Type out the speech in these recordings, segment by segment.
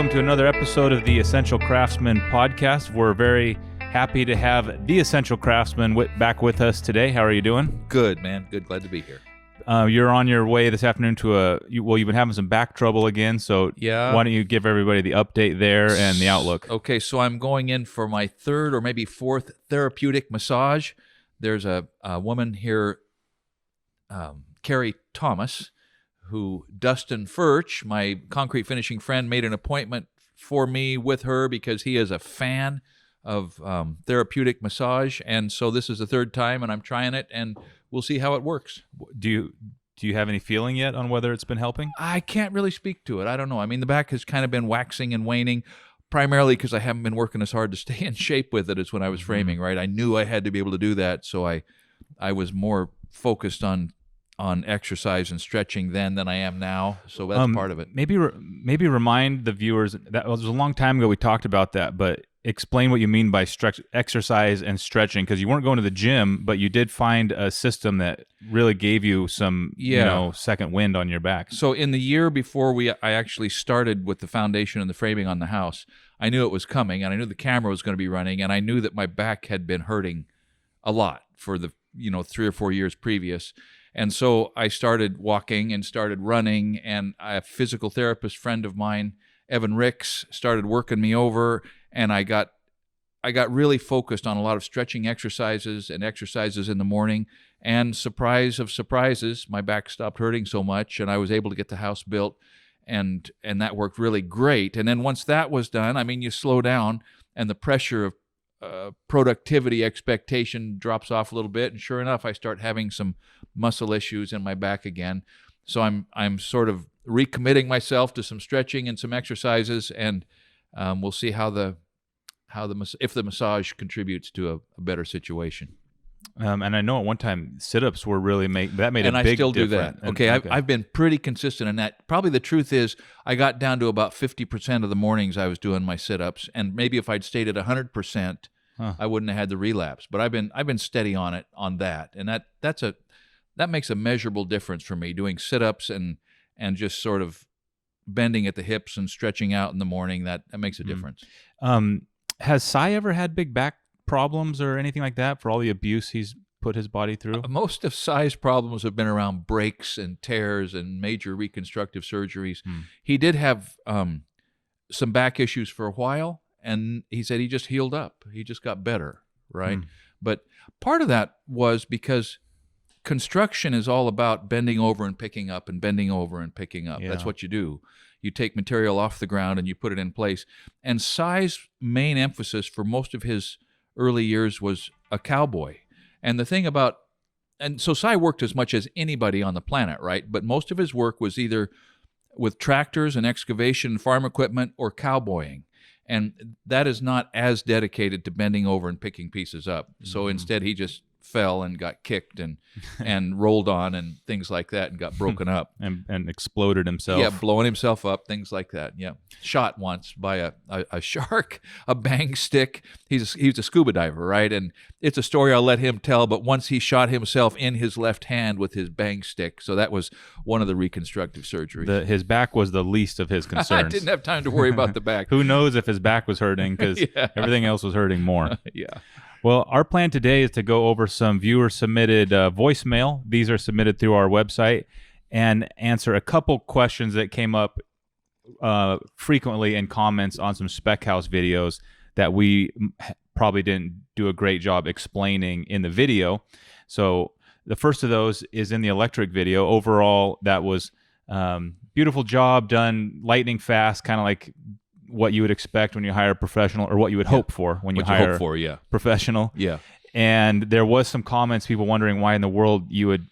welcome to another episode of the Essential Craftsman podcast. We're very happy to have the Essential Craftsman back with us today. How are you doing? Good, man. Good. Glad to be here. You're on your way this afternoon to you've been having some back trouble again, so yeah. Why don't you give everybody the update there and the outlook? Okay, so I'm going in for my third or maybe fourth therapeutic massage. There's a woman here, Carrie Thomas, who Dustin Furch, my concrete finishing friend, made an appointment for me with her because he is a fan of therapeutic massage, and so this is the third time, and I'm trying it, and we'll see how it works. Do you have any feeling yet on whether it's been helping? I can't really speak to it. I don't know. I mean, the back has kind of been waxing and waning, primarily because I haven't been working as hard to stay in shape with it as when I was framing, right? I knew I had to be able to do that, so I was more focused on exercise and stretching then than I am now, so that's part of it. Maybe remind the viewers, that was a long time ago we talked about that, but explain what you mean by exercise and stretching, because you weren't going to the gym, but you did find a system that really gave you some second wind on your back. So in the year before I actually started with the foundation and the framing on the house, I knew it was coming, and I knew the camera was going to be running, and I knew that my back had been hurting a lot for the 3 or 4 years previous. And so I started walking and started running, and a physical therapist friend of mine, Evan Ricks, started working me over, and I got really focused on a lot of stretching exercises and exercises in the morning, and surprise of surprises, my back stopped hurting so much, and I was able to get the house built, and that worked really great. And then once that was done, I mean, you slow down, and the pressure of productivity expectation drops off a little bit, and sure enough, I start having some muscle issues in my back again. So I'm sort of recommitting myself to some stretching and some exercises, and we'll see if the massage contributes to a better situation. And I know at one time sit-ups were really made a big difference. And I still do that. Okay, I've been pretty consistent in that. Probably the truth is I got down to about 50% of the mornings I was doing my sit-ups, and maybe if I'd stayed at 100%, I wouldn't have had the relapse. But I've been steady on that, and that makes a measurable difference for me, doing sit-ups and just sort of bending at the hips and stretching out in the morning. That makes a difference. Has Cy ever had big back problems or anything like that for all the abuse he's put his body through? Most of Cy's problems have been around breaks and tears and major reconstructive surgeries. He did have some back issues for a while, and he said he just healed up. He just got better, right? But part of that was because construction is all about bending over and picking up and bending over and picking up. Yeah. That's what you do. You take material off the ground and you put it in place. And Cy's main emphasis for most of his early years was a cowboy. And the thing about, and so Cy worked as much as anybody on the planet, right? But most of his work was either with tractors and excavation and farm equipment or cowboying. And that is not as dedicated to bending over and picking pieces up. So instead he just fell and got kicked and rolled on and things like that and got broken up. and exploded himself. Yeah, blowing himself up, things like that. Yeah. Shot once by a shark, a bang stick. He's a scuba diver, right? And it's a story I'll let him tell, but once he shot himself in his left hand with his bang stick. So that was one of the reconstructive surgeries. His back was the least of his concerns. I didn't have time to worry about the back. Who knows if his back was hurting, because everything else was hurting more. Yeah. Well, our plan today is to go over some viewer-submitted voicemail. These are submitted through our website, and answer a couple questions that came up frequently in comments on some Spec House videos that we probably didn't do a great job explaining in the video. So the first of those is in the electric video. Overall, that was beautiful job done, lightning fast, kind of like what you would expect when you hire a professional, or what you would hope for when you hire a professional. Yeah. And there was some comments, people wondering why in the world you would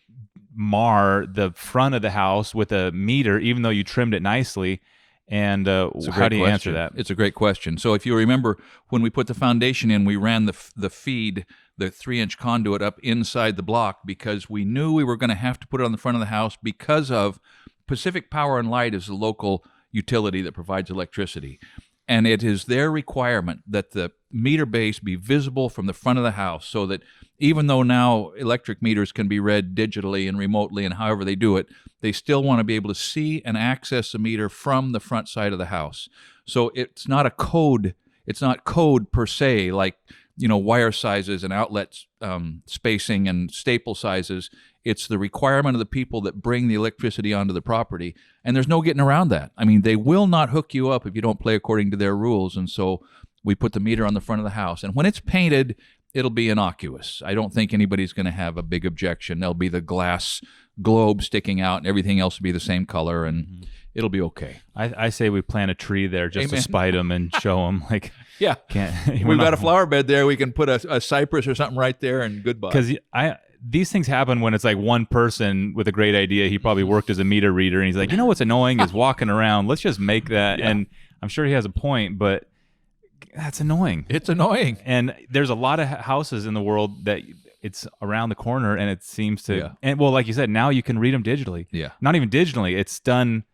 mar the front of the house with a meter, even though you trimmed it nicely. And how do you answer that? It's a great question. So if you remember, when we put the foundation in, we ran the feed, the 3-inch conduit up inside the block, because we knew we were going to have to put it on the front of the house because of Pacific Power and Light is a local utility that provides electricity. And it is their requirement that the meter base be visible from the front of the house, so that even though now electric meters can be read digitally and remotely and however they do it, they still want to be able to see and access a meter from the front side of the house. So it's not a code. It's not code per se, like, wire sizes and outlet spacing and staple sizes. It's the requirement of the people that bring the electricity onto the property, and there's no getting around that. I mean, they will not hook you up if you don't play according to their rules, and so we put the meter on the front of the house. And when it's painted, it'll be innocuous. I don't think anybody's going to have a big objection. There'll be the glass globe sticking out, and everything else will be the same color, and it'll be okay. I say we plant a tree there just to spite them and show them, like, yeah, we've got a flower bed there. We can put a cypress or something right there, and goodbye. Because these things happen when it's like one person with a great idea. He probably worked as a meter reader, and he's like, what's annoying is walking around. Let's just make that. Yeah. And I'm sure he has a point, but that's annoying. It's annoying. And there's a lot of houses in the world that it's around the corner, and it seems to. Yeah. And well, like you said, now you can read them digitally. Yeah. Not even digitally. It's done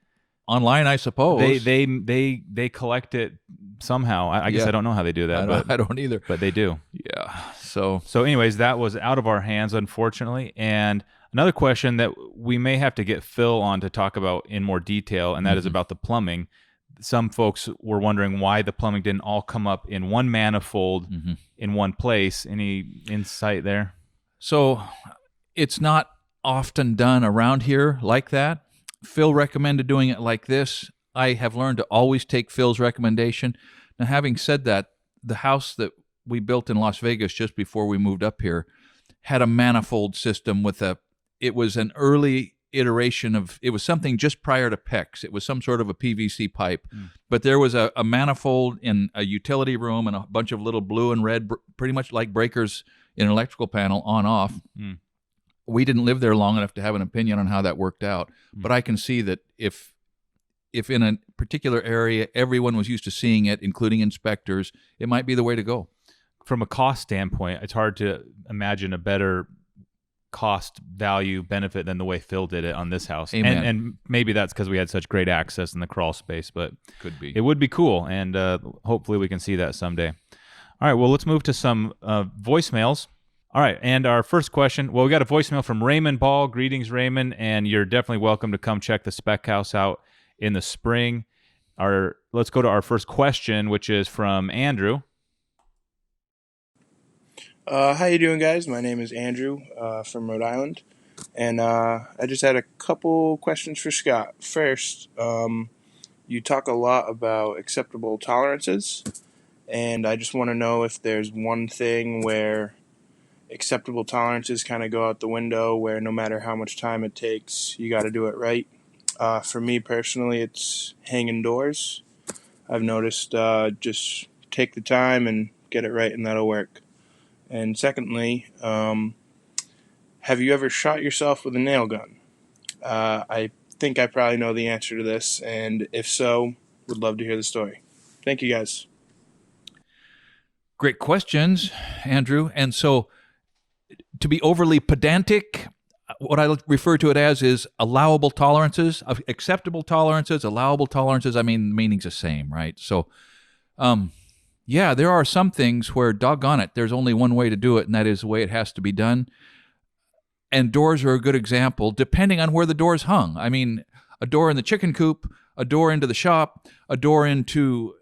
online, I suppose. They collect it somehow. I guess I don't know how they do that. I don't either. But they do. Yeah. So anyways, that was out of our hands, unfortunately. And another question that we may have to get Phil on to talk about in more detail, and that is about the plumbing. Some folks were wondering why the plumbing didn't all come up in one manifold in one place. Any insight there? So it's not often done around here like that. Phil recommended doing it like this. I have learned to always take Phil's recommendation. Now, having said that, the house that we built in Las Vegas just before we moved up here had a manifold system it was an early iteration it was something just prior to PEX. It was some sort of a PVC pipe, but there was a manifold in a utility room and a bunch of little blue and red, pretty much like breakers in an electrical panel on off. We didn't live there long enough to have an opinion on how that worked out, but I can see that if in a particular area everyone was used to seeing it, including inspectors, it might be the way to go. From a cost standpoint, it's hard to imagine a better cost value benefit than the way Phil did it on this house. Amen. And maybe that's because we had such great access in the crawl space, but could be. It would be cool, and hopefully we can see that someday. All right, well, let's move to some voicemails. All right, and our first question, well, we got a voicemail from Raymond Ball. Greetings, Raymond, and you're definitely welcome to come check the Spec House out in the spring. Let's go to our first question, which is from Andrew. How you doing, guys? My name is Andrew from Rhode Island, and I just had a couple questions for Scott. First, you talk a lot about acceptable tolerances, and I just want to know if there's one thing where acceptable tolerances kind of go out the window, where no matter how much time it takes, you got to do it right. For me personally, it's hanging doors. I've noticed just take the time and get it right, and that'll work. And secondly, have you ever shot yourself with a nail gun? I think I probably know the answer to this, and if so, would love to hear the story. Thank you, guys. Great questions, Andrew. And so, to be overly pedantic, what I refer to it as is allowable tolerances, acceptable tolerances, allowable tolerances. I mean, the meaning's the same, right? So, yeah, there are some things where, doggone it, there's only one way to do it, and that is the way it has to be done. And doors are a good example, depending on where the door's hung. I mean, a door in the chicken coop, a door into the shop, a door into,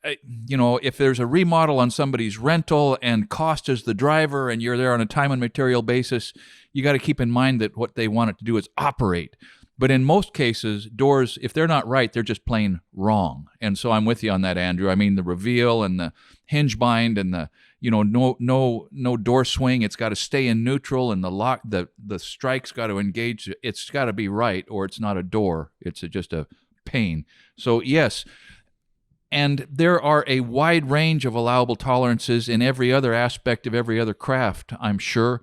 if there's a remodel on somebody's rental and cost is the driver and you're there on a time and material basis, you got to keep in mind that what they want it to do is operate. But in most cases, doors, if they're not right, they're just plain wrong. And so I'm with you on that, Andrew. I mean, the reveal and the hinge bind and the, no door swing. It's got to stay in neutral, and the lock, the strike's got to engage. It's got to be right, or it's not a door. It's just a pain. So yes, and there are a wide range of allowable tolerances in every other aspect of every other craft, I'm sure.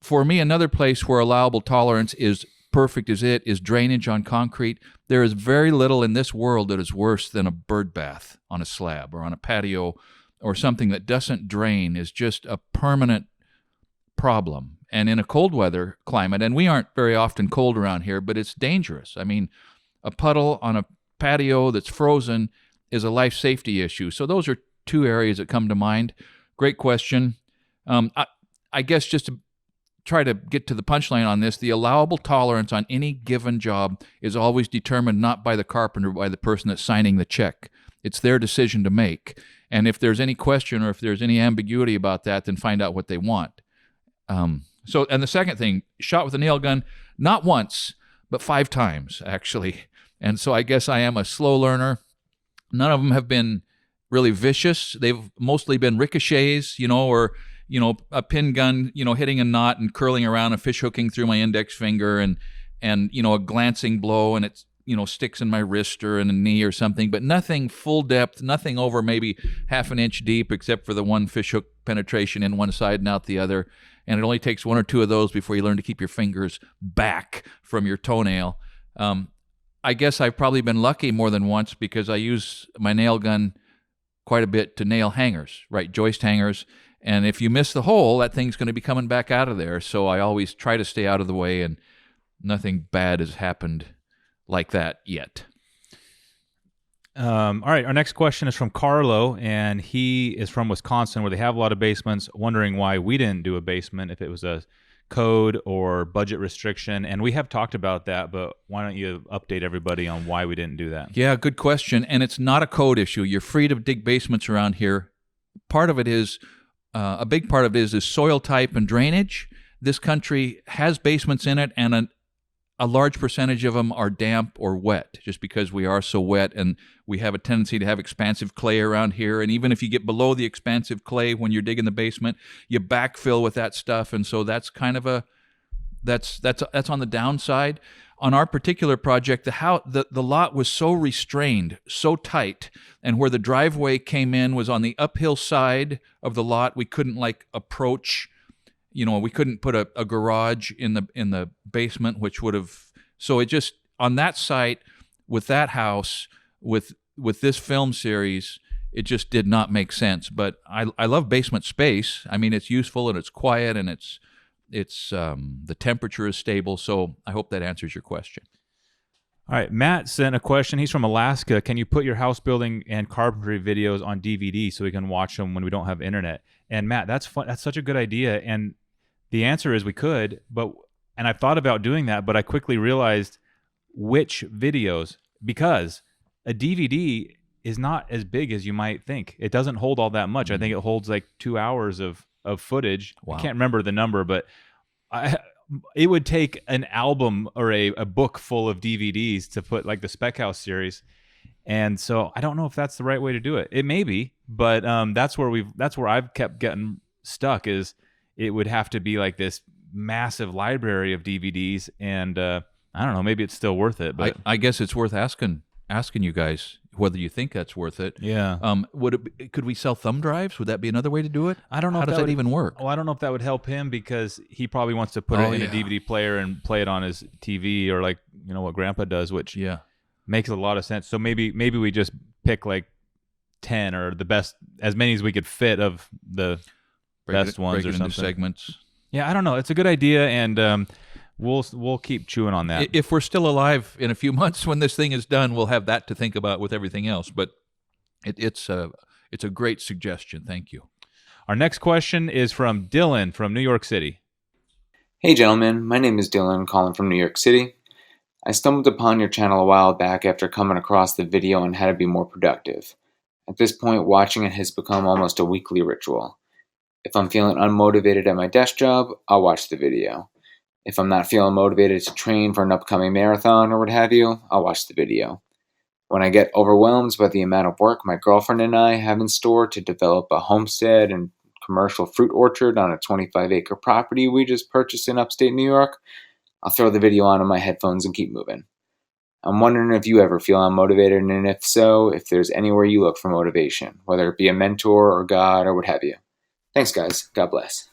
For me, another place where allowable tolerance is perfect as it is drainage on concrete. There is very little in this world that is worse than a bird bath on a slab or on a patio, or something that doesn't drain is just a permanent problem. And in a cold weather climate, and we aren't very often cold around here, but it's dangerous. I mean, a puddle on a patio that's frozen is a life safety issue. So those are two areas that come to mind. Great question. I guess just to try to get to the punchline on this, the allowable tolerance on any given job is always determined not by the carpenter, but by the person that's signing the check. It's their decision to make. And if there's any question or if there's any ambiguity about that, then find out what they want. And the second thing, shot with a nail gun, not once, but 5 times, actually. And so I guess I am a slow learner. None of them have been really vicious. They've mostly been ricochets, or a pin gun, hitting a knot and curling around and fish hooking through my index finger and a glancing blow and it's, sticks in my wrist or in a knee or something, but nothing full depth, nothing over maybe half an inch deep except for the one fish hook penetration in one side and out the other. And it only takes 1 or 2 of those before you learn to keep your fingers back from your toenail. I guess I've probably been lucky more than once because I use my nail gun quite a bit to nail hangers, right? Joist hangers. And if you miss the hole, that thing's going to be coming back out of there. So I always try to stay out of the way, and nothing bad has happened like that yet. All right, our next question is from Carlo, and he is from Wisconsin, where they have a lot of basements, wondering why we didn't do a basement, if it was a code or budget restriction. And we have talked about that, but why don't you update everybody on why we didn't do that? Yeah, good question. And it's not a code issue. You're free to dig basements around here. Part of it is, a big part of it is soil type and drainage. This country has basements in it, and a large percentage of them are damp or wet, just because we are so wet, and we have a tendency to have expansive clay around here. And even if you get below the expansive clay when you're digging the basement, you backfill with that stuff, and so that's kind of that's on the downside. On our particular project, the lot was so restrained, so tight, and where the driveway came in was on the uphill side of the lot. We couldn't approach. We couldn't put a garage in the basement, which would have. So it just, on that site, with that house, with this film series, it just did not make sense. But I love basement space. I mean, it's useful and it's quiet and it's the temperature is stable. So I hope that answers your question. All right, Matt sent a question. He's from Alaska. Can you put your house building and carpentry videos on DVD so we can watch them when we don't have internet? And Matt, that's fun. That's such a good idea. And the answer is we could, and I've thought about doing that, but I quickly realized which videos, because a DVD is not as big as you might think. It doesn't hold all that much. I think it holds like 2 hours of footage. Wow. I can't remember the number, but it would take an album or a book full of DVDs to put like the Spec House series. And so I don't know if that's the right way to do it. It may be, but that's where I've kept getting stuck, is it would have to be like this massive library of DVDs, and I don't know, maybe it's still worth it. But I guess it's worth asking you guys whether you think that's worth it. Yeah. Could we sell thumb drives? Would that be another way to do it? I don't know. How does that even work? Oh, I don't know if that would help him, because he probably wants to put it in a DVD player and play it on his TV, or like what Grandpa does, which makes a lot of sense. So maybe we just pick like 10 or the best, as many as we could fit of the best ones or something. Into segments. Yeah, I don't know. It's a good idea, and we'll keep chewing on that. If we're still alive in a few months when this thing is done, we'll have that to think about with everything else. But it's a great suggestion. Thank you. Our next question is from Dylan from New York City. Hey gentlemen, my name is Dylan, calling from New York City. I stumbled upon your channel a while back after coming across the video on how to be more productive. At this point, watching it has become almost a weekly ritual. If I'm feeling unmotivated at my desk job, I'll watch the video. If I'm not feeling motivated to train for an upcoming marathon or what have you, I'll watch the video. When I get overwhelmed by the amount of work my girlfriend and I have in store to develop a homestead and commercial fruit orchard on a 25-acre property we just purchased in upstate New York, I'll throw the video on my headphones and keep moving. I'm wondering if you ever feel unmotivated, and if so, if there's anywhere you look for motivation, whether it be a mentor or God or what have you. Thanks, guys. God bless.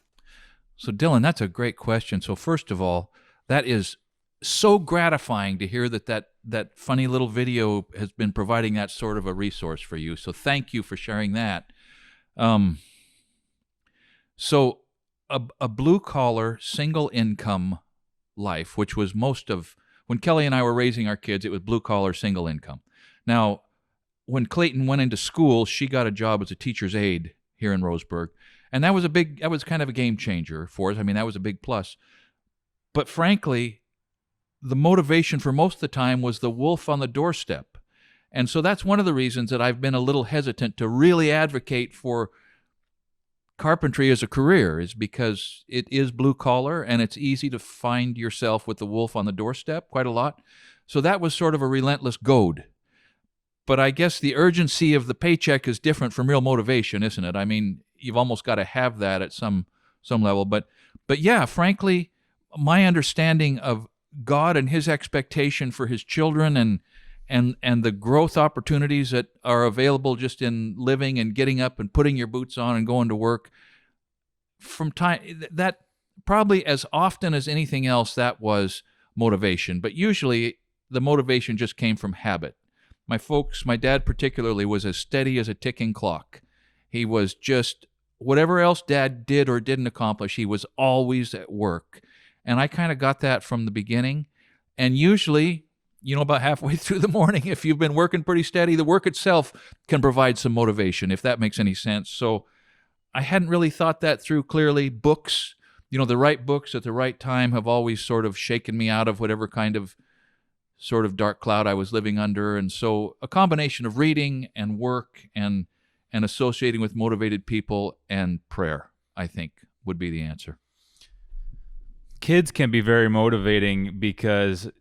So, Dylan, that's a great question. So, first of all, that is so gratifying to hear that funny little video has been providing that sort of a resource for you. So, thank you for sharing that. So, a blue-collar, single-income life, which was most of when Kelly and I were raising our kids, it was blue-collar, single income. Now, when Clayton went into school, she got a job as a teacher's aide here in Roseburg. And that was kind of a game changer for us. I mean, that was a big plus. But frankly, the motivation for most of the time was the wolf on the doorstep. And so that's one of the reasons that I've been a little hesitant to really advocate for carpentry as a career, is because it is blue collar and it's easy to find yourself with the wolf on the doorstep quite a lot. So that was sort of a relentless goad. But I guess the urgency of the paycheck is different from real motivation, isn't it? I mean, you've almost got to have that at some level. But yeah, frankly, my understanding of God and his expectation for his children and the growth opportunities that are available just in living and getting up and putting your boots on and going to work, from time that probably as often as anything else, that was motivation. But usually the motivation just came from habit. My dad particularly, was as steady as a ticking clock. He was just, whatever else Dad did or didn't accomplish, he was always at work. And I kind of got that from the beginning. And usually, about halfway through the morning, if you've been working pretty steady, the work itself can provide some motivation, if that makes any sense. So I hadn't really thought that through clearly. Books, the right books at the right time have always sort of shaken me out of whatever kind of sort of dark cloud I was living under. And so a combination of reading and work and associating with motivated people and prayer, I think, would be the answer. Kids can be very motivating because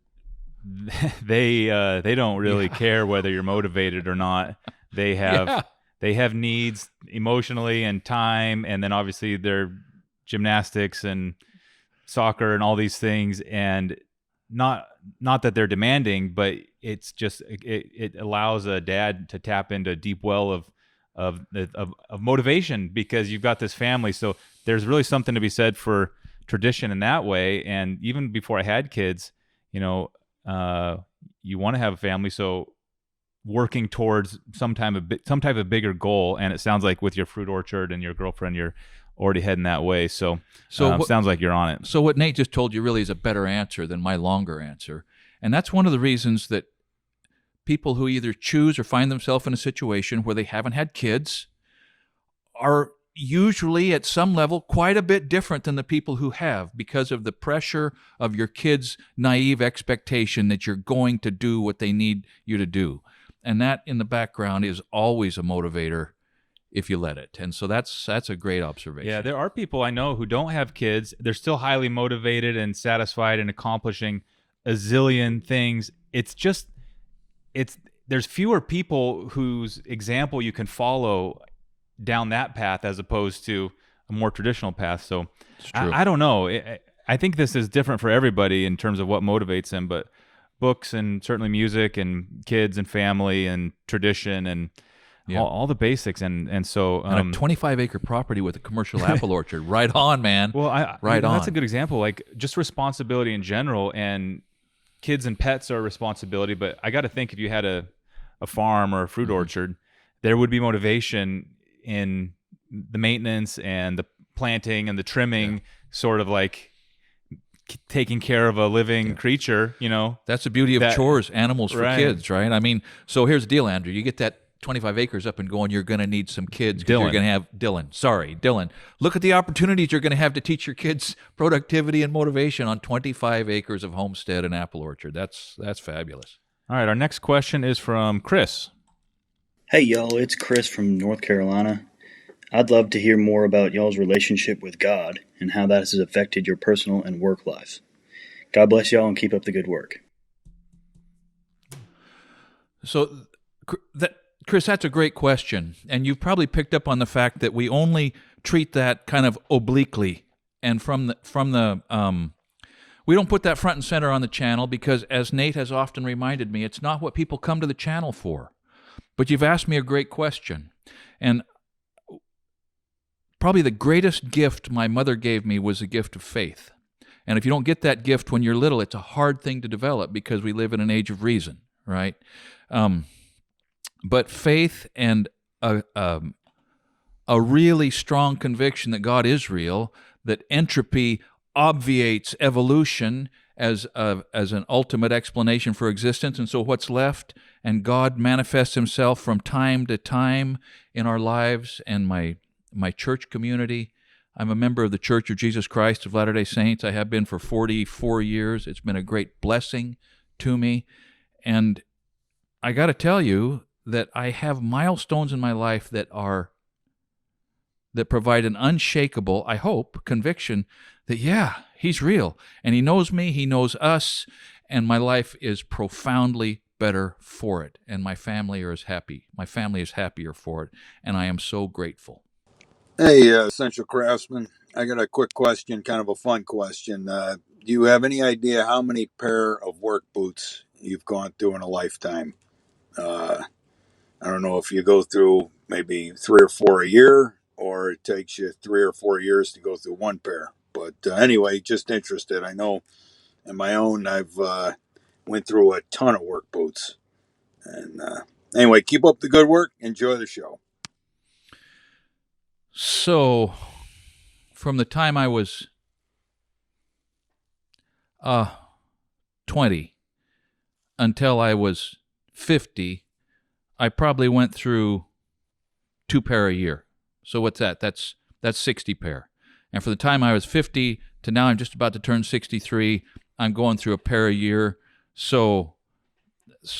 they don't really care whether you're motivated or not. They have needs emotionally and time, and then obviously their gymnastics and soccer and all these things, and not that they're demanding, but it's just it allows a dad to tap into a deep well of motivation, because you've got this family. So there's really something to be said for tradition in that way. And even before I had kids, you want to have a family, so working towards some type of bigger goal. And it sounds like with your fruit orchard and your girlfriend, you're already heading that way. So sounds like you're on it. So what Nate just told you really is a better answer than my longer answer. And that's one of the reasons that people who either choose or find themselves in a situation where they haven't had kids are usually at some level quite a bit different than the people who have, because of the pressure of your kids' naive expectation that you're going to do what they need you to do. And that in the background is always a motivator if you let it. And so that's a great observation. Yeah, there are people I know who don't have kids. They're still highly motivated and satisfied and accomplishing a zillion things. There's fewer people whose example you can follow down that path as opposed to a more traditional path. So I don't know. I think this is different for everybody in terms of what motivates them, but books and certainly music and kids and family and tradition and all the basics. And so and a 25-acre property with a commercial apple orchard. Right on, man. Well, on. That's a good example. Like just responsibility in general, and kids and pets are a responsibility. But I got to think, if you had a farm or a fruit orchard, there would be motivation in the maintenance and the planting and the trimming, sort of like taking care of a living creature, That's the beauty of chores, animals for kids, right? I mean, so here's the deal, Andrew. You get that 25 acres up and going, you're going to need some kids. You're going to have Dylan. Look at the opportunities you're going to have to teach your kids productivity and motivation on 25 acres of homestead and apple orchard. That's fabulous. All right, our next question is from Chris. Hey, y'all, it's Chris from North Carolina. I'd love to hear more about y'all's relationship with God and how that has affected your personal and work lives. God bless y'all and keep up the good work. So, Chris, that's a great question. And you've probably picked up on the fact that we only treat that kind of obliquely. And from the we don't put that front and center on the channel because, as Nate has often reminded me, it's not what people come to the channel for. But you've asked me a great question. And probably the greatest gift my mother gave me was the gift of faith. And if you don't get that gift when you're little, it's a hard thing to develop because we live in an age of reason, right? But faith and a really strong conviction that God is real, that entropy obviates evolution, as an ultimate explanation for existence. And so what's left, and God manifests himself from time to time in our lives and my church community. I'm a member of the Church of Jesus Christ of Latter-day Saints. I have been for 44 years. It's been a great blessing to me. And I got to tell you that I have milestones in my life that provide an unshakable, I hope, conviction that, yeah, he's real. And he knows me, he knows us, and my life is profoundly better for it. And my family is happy. My family is happier for it. And I am so grateful. Hey, Essential Craftsman, I got a quick question, kind of a fun question. Do you have any idea how many pair of work boots you've gone through in a lifetime? I don't know if you go through maybe 3 or 4 a year, or it takes you 3 or 4 years to go through one pair. But anyway, just interested. I know in my own, I've went through a ton of work boots. And anyway, keep up the good work. Enjoy the show. So, from the time I was 20 until I was 50, I probably went through 2 pair a year. So what's that? That's 60 pair. And for the time I was 50 to now I'm just about to turn 63, I'm going through a pair a year. So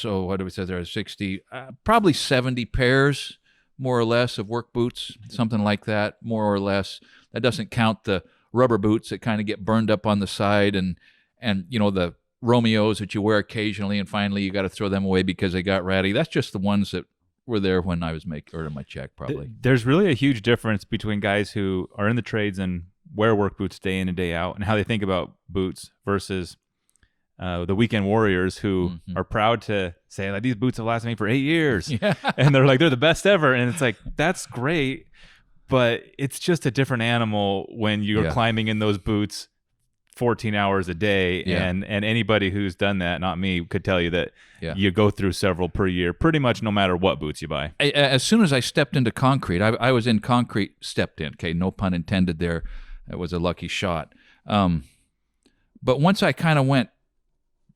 what do we say there? 60, probably 70 pairs, more or less, of work boots, something like that, more or less. That doesn't count the rubber boots that kind of get burned up on the side and the Romeos that you wear occasionally, and finally you got to throw them away because they got ratty. That's just the ones that were there when I was earning my check, probably. There's really a huge difference between guys who are in the trades and wear work boots day in and day out and how they think about boots versus the weekend warriors who are proud to say, like, these boots have lasted me for 8 years. Yeah. And they're like, they're the best ever. And it's like, that's great, but it's just a different animal when you're climbing in those boots 14 hours a day. And anybody who's done that, not me, could tell you that you go through several per year, pretty much no matter what boots you buy. As soon as I stepped into concrete, I was in concrete, stepped in, okay, no pun intended there. It was a lucky shot. But once I kind of went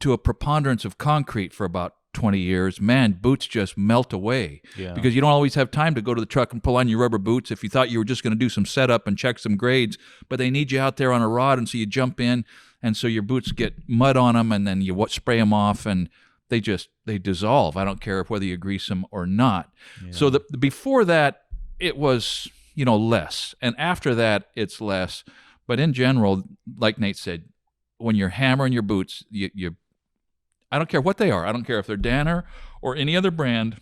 to a preponderance of concrete for about 20 years, man, boots just melt away because you don't always have time to go to the truck and pull on your rubber boots if you thought you were just going to do some setup and check some grades, but they need you out there on a rod, and so you jump in, and so your boots get mud on them, and then you spray them off, and they dissolve. I don't care whether you grease them or not. So before that, it was less, and after that, it's less. But in general, like Nate said, when you're hammering your boots, you I don't care what they are. I don't care if they're Danner or any other brand.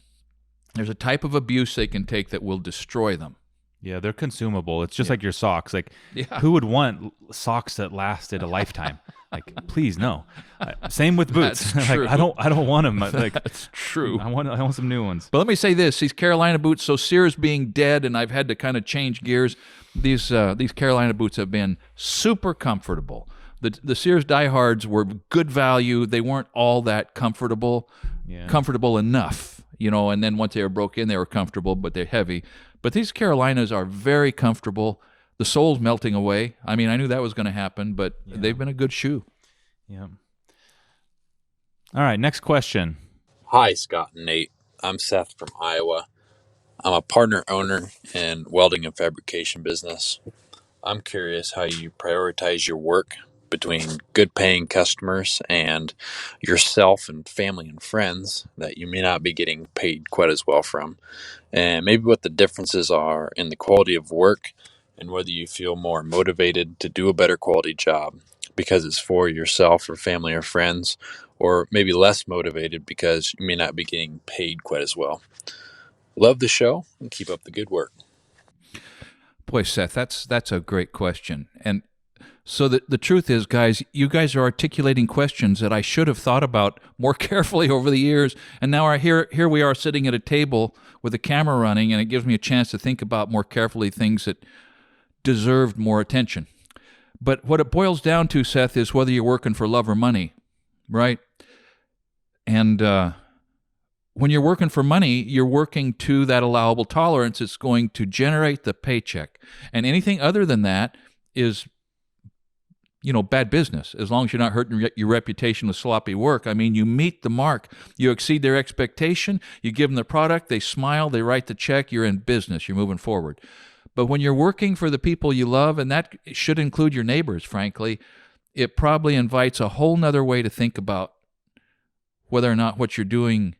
There's a type of abuse they can take that will destroy them. Yeah, they're consumable. It's just like your socks. Like, who would want socks that lasted a lifetime? Like, please, no. Same with boots. That's true. Like, I don't want them. Like, that's true. I want some new ones. But let me say this: these Carolina boots. So Sears being dead, and I've had to kind of change gears. These Carolina boots have been super comfortable. The Sears diehards were good value. They weren't all that comfortable enough, and then once they were broke in, they were comfortable, but they're heavy. But these Carolinas are very comfortable. The sole's melting away. I mean, I knew that was going to happen, but they've been a good shoe. Yeah. All right, next question. Hi, Scott and Nate. I'm Seth from Iowa. I'm a partner owner in welding and fabrication business. I'm curious how you prioritize your work between good paying customers and yourself and family and friends that you may not be getting paid quite as well from, and maybe what the differences are in the quality of work and whether you feel more motivated to do a better quality job because it's for yourself or family or friends, or maybe less motivated because you may not be getting paid quite as well. Love the show and keep up the good work. Boy, Seth, that's a great question. And so the truth is, guys, you guys are articulating questions that I should have thought about more carefully over the years. And now here we are sitting at a table with a camera running, and it gives me a chance to think about more carefully things that deserved more attention. But what it boils down to, Seth, is whether you're working for love or money, right? And when you're working for money, you're working to that allowable tolerance. It's going to generate the paycheck. And anything other than that is bad business, as long as you're not hurting your reputation with sloppy work. I mean, you meet the mark, you exceed their expectation, you give them the product, they smile, they write the check, you're in business, you're moving forward. But when you're working for the people you love, and that should include your neighbors, frankly, it probably invites a whole nother way to think about whether or not what you're doing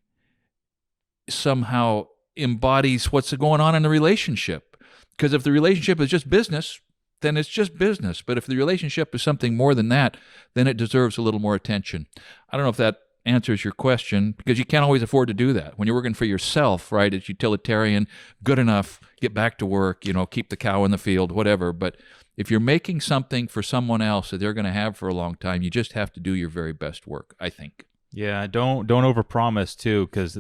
somehow embodies what's going on in the relationship. Because if the relationship is just business, then it's just business. But if the relationship is something more than that, then it deserves a little more attention. I don't know if that answers your question, because you can't always afford to do that. When you're working for yourself, right, it's utilitarian, good enough, get back to work, keep the cow in the field, whatever. But if you're making something for someone else that they're going to have for a long time, you just have to do your very best work, I think. Yeah, don't overpromise too, because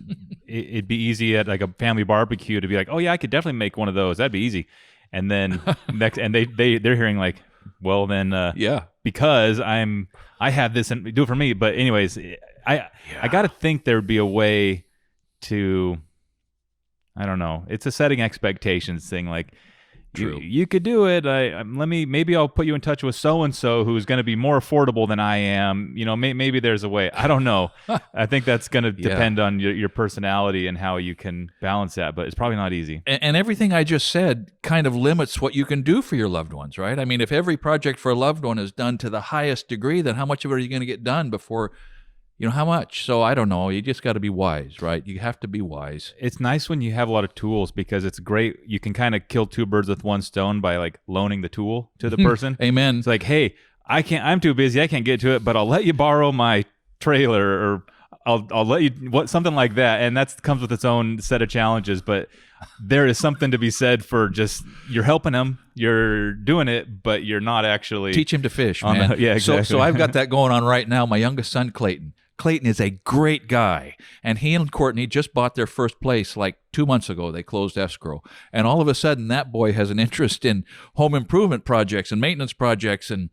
it'd be easy at like a family barbecue to be like, oh yeah, I could definitely make one of those. That'd be easy. And then they're hearing like, well then, yeah, because I have this and do it for me. But anyways, I got to think there'd be a way to, I don't know. It's a setting expectations thing. Like, True. You could do it. Maybe I'll put you in touch with so and so who's going to be more affordable than I am. Maybe there's a way. I don't know. I think that's going to depend on your personality and how you can balance that. But it's probably not easy. And everything I just said kind of limits what you can do for your loved ones, right? I mean, if every project for a loved one is done to the highest degree, then how much of it are you going to get done before? How much? So I don't know. You just got to be wise, right? You have to be wise. It's nice when you have a lot of tools, because it's great. You can kind of kill two birds with one stone by like loaning the tool to the person. Amen. It's like, hey, I'm too busy. I can't get to it, but I'll let you borrow my trailer, or I'll let you something like that. And that comes with its own set of challenges. But there is something to be said for just, you're helping him, you're doing it, but you're not actually teach him to fish, man. Yeah, exactly. So I've got that going on right now. My youngest son, Clayton is a great guy, and he and Courtney just bought their first place like 2 months ago. They closed escrow, and all of a sudden that boy has an interest in home improvement projects and maintenance projects. And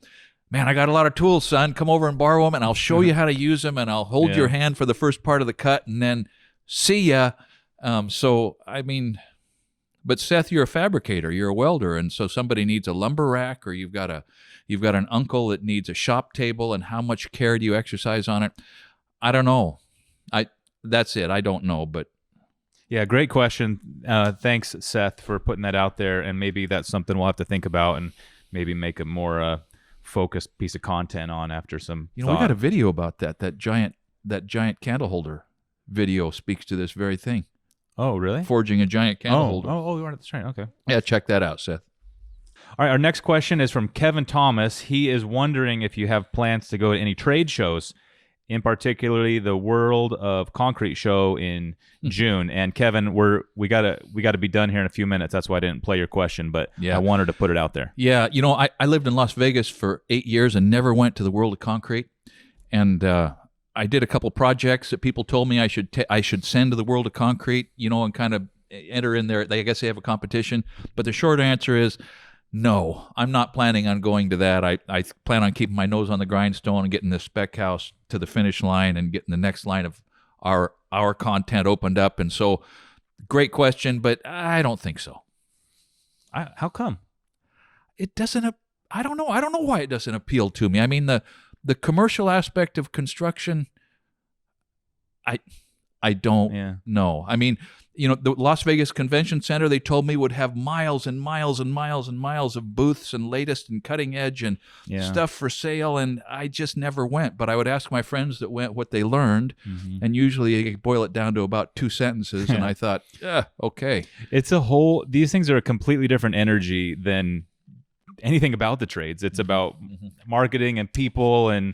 man, I got a lot of tools, son. Come over and borrow them, and I'll show you how to use them, and I'll hold your hand for the first part of the cut, and then see ya. So I mean, but Seth, you're a fabricator, you're a welder, and so somebody needs a lumber rack, or you've got an uncle that needs a shop table, and how much care do you exercise on it? I don't know. That's it. I don't know, but yeah, great question. Thanks, Seth, for putting that out there, and maybe that's something we'll have to think about and maybe make a more focused piece of content on after some. We got a video about that. That giant candle holder video speaks to this very thing. Oh, really? Forging a giant candle holder. Oh, that's right. Okay. Yeah, check that out, Seth. All right, our next question is from Kevin Thomas. He is wondering if you have plans to go to any trade shows, in particularly the World of Concrete show in June. And Kevin, we gotta be done here in a few minutes. That's why I didn't play your question, but I wanted to put it out there. Yeah, I lived in Las Vegas for 8 years and never went to the World of Concrete. And I did a couple projects that people told me I should send to the World of Concrete, and kind of enter in there. I guess they have a competition. But the short answer is, no, I'm not planning on going to that. I plan on keeping my nose on the grindstone and getting the Spec house to the finish line and getting the next line of our content opened up. And so, great question, but I don't think so. How come? It doesn't. I don't know. I don't know why it doesn't appeal to me. I mean, the commercial aspect of construction, I don't know. I mean, the Las Vegas Convention Center, they told me, would have miles and miles and miles and miles of booths and latest and cutting edge and stuff for sale, and I just never went. But I would ask my friends that went what they learned, and usually I boil it down to about 2 sentences, and I thought, okay. It's these things are a completely different energy than anything about the trades. It's about marketing and people and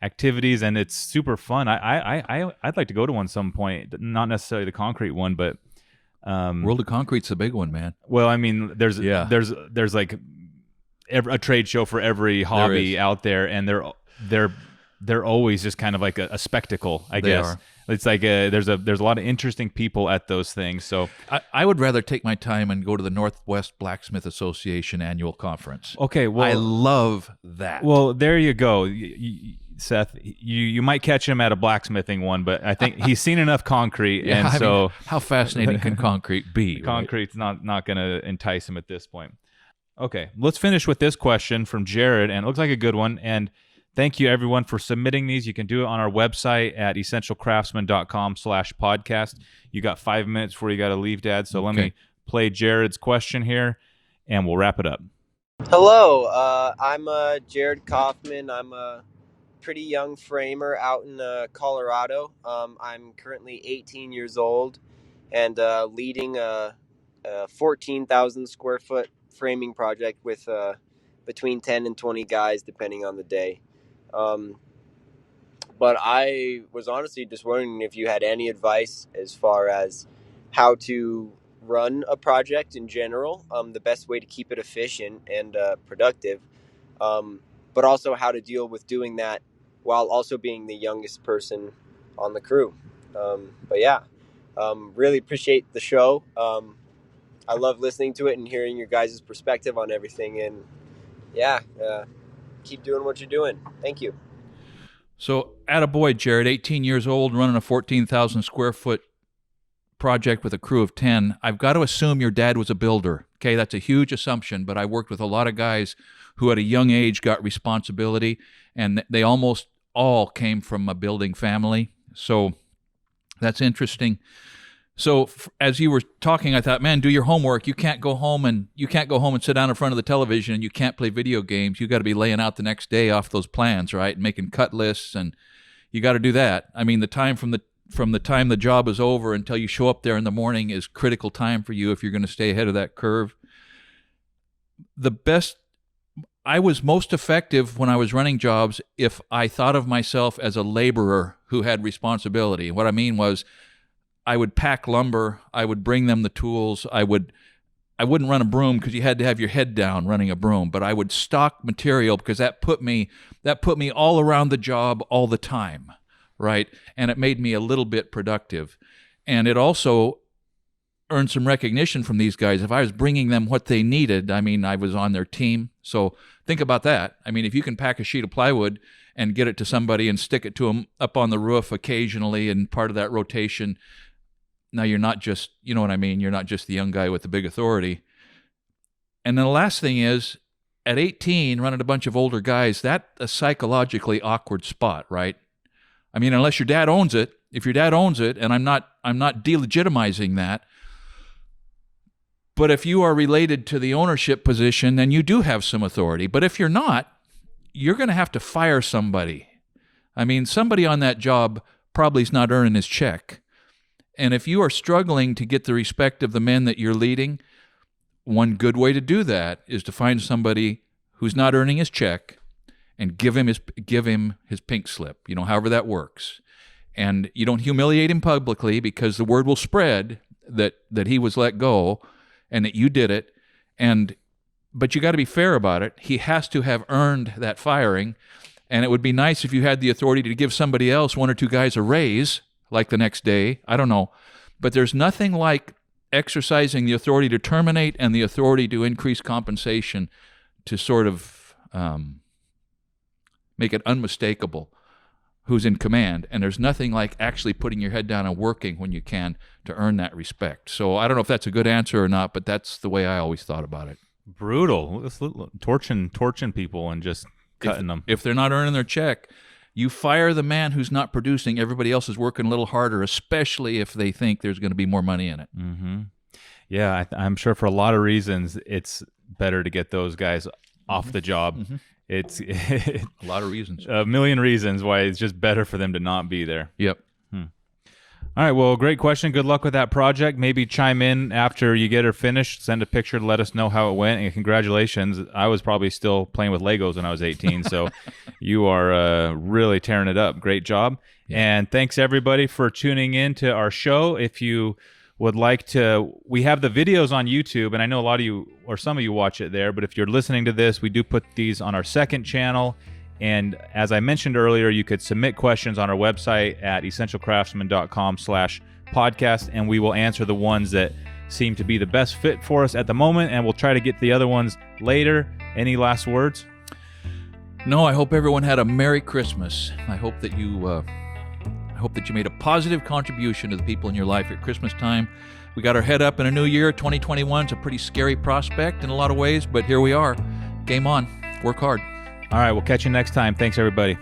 activities, and it's super fun. I'd like to go to one some point, not necessarily the concrete one, but World of Concrete's the big one, man. Well, I mean, there's like a trade show for every hobby out there, and they're always just kind of like a spectacle, I guess. Are. It's like there's a lot of interesting people at those things. So I would rather take my time and go to the Northwest Blacksmith Association annual conference. Okay, well, I love that. Well, there you go. Seth, you might catch him at a blacksmithing one, but I think he's seen enough concrete, and so how fascinating can concrete be? Concrete's not going to entice him at this point. Okay, let's finish with this question from Jared, and it looks like a good one. And thank you, everyone, for submitting these. You can do it on our website at essentialcraftsman.com/podcast. You got 5 minutes before you got to leave, Dad. So let me play Jared's question here, and we'll wrap it up. Hello, I'm Jared Kaufman. I'm a pretty young framer out in Colorado. I'm currently 18 years old and leading a 14,000 square foot framing project with between 10 and 20 guys, depending on the day. But I was honestly just wondering if you had any advice as far as how to run a project in general, the best way to keep it efficient and productive, but also how to deal with doing that while also being the youngest person on the crew. But yeah, really appreciate the show. I love listening to it and hearing your guys' perspective on everything. And yeah, keep doing what you're doing. Thank you. So, attaboy, Jared, 18 years old, running a 14,000 square foot project with a crew of 10. I've got to assume your dad was a builder. Okay, that's a huge assumption, but I worked with a lot of guys who at a young age got responsibility, and they almost all came from a building family. So that's interesting. So as you were talking, I thought, man, do your homework. You can't go home and sit down in front of the television, and you can't play video games. You got to be laying out the next day off those plans, right? Making cut lists, and you got to do that. I mean, the time from the time the job is over until you show up there in the morning is critical time for you if you're going to stay ahead of that curve. I was most effective when I was running jobs if I thought of myself as a laborer who had responsibility. What I mean was, I would pack lumber, I would bring them the tools, I wouldn't run a broom because you had to have your head down running a broom, but I would stock material because that put me all around the job all the time, right? And it made me a little bit productive. And it also earned some recognition from these guys. If I was bringing them what they needed, I mean, I was on their team. So think about that. I mean, if you can pack a sheet of plywood and get it to somebody and stick it to them up on the roof occasionally and part of that rotation, now you're not just, you know what I mean? You're not just the young guy with the big authority. And then the last thing is, at 18, running a bunch of older guys, that's a psychologically awkward spot, right? I mean, unless your dad owns it. If your dad owns it, and I'm not delegitimizing that, but if you are related to the ownership position, then you do have some authority. But if you're not, you're going to have to fire somebody. I mean, somebody on that job probably is not earning his check. And if you are struggling to get the respect of the men that you're leading, one good way to do that is to find somebody who's not earning his check and give him his pink slip, you know, however that works. And you don't humiliate him publicly because the word will spread that he was let go and that you did it. But you got to be fair about it. He has to have earned that firing. And it would be nice if you had the authority to give somebody else, one or two guys, a raise, like the next day. I don't know. But there's nothing like exercising the authority to terminate and the authority to increase compensation to sort of make it unmistakable who's in command. And there's nothing like actually putting your head down and working when you can to earn that respect. So I don't know if that's a good answer or not, but that's the way I always thought about it. Brutal. Torching people and just cutting them. If they're not earning their check, you fire the man who's not producing. Everybody else is working a little harder, especially if they think there's going to be more money in it. Mm-hmm. Yeah, I'm sure for a lot of reasons, it's better to get those guys off the job. Mm-hmm. It's a lot of reasons. A million reasons why it's just better for them to not be there. Yep. All right, well, great question. Good luck with that project. Maybe chime in after you get her finished. Send a picture to let us know how it went. And congratulations. I was probably still playing with Legos when I was 18, so you are really tearing it up. Great job. Yeah. And thanks, everybody, for tuning in to our show. If you would like to, we have the videos on YouTube, and I know a lot of you, or some of you, watch it there, but if you're listening to this, we do put these on our second channel. And as I mentioned earlier, you could submit questions on our website at essentialcraftsman.com/podcast, and we will answer the ones that seem to be the best fit for us at the moment, and we'll try to get the other ones later. Any last words? No, I hope everyone had a Merry Christmas. I hope that you made a positive contribution to the people in your life at Christmas time. We got our head up in a new year. 2021 is a pretty scary prospect in a lot of ways, but here we are. Game on. Work hard. All right, we'll catch you next time. Thanks, everybody.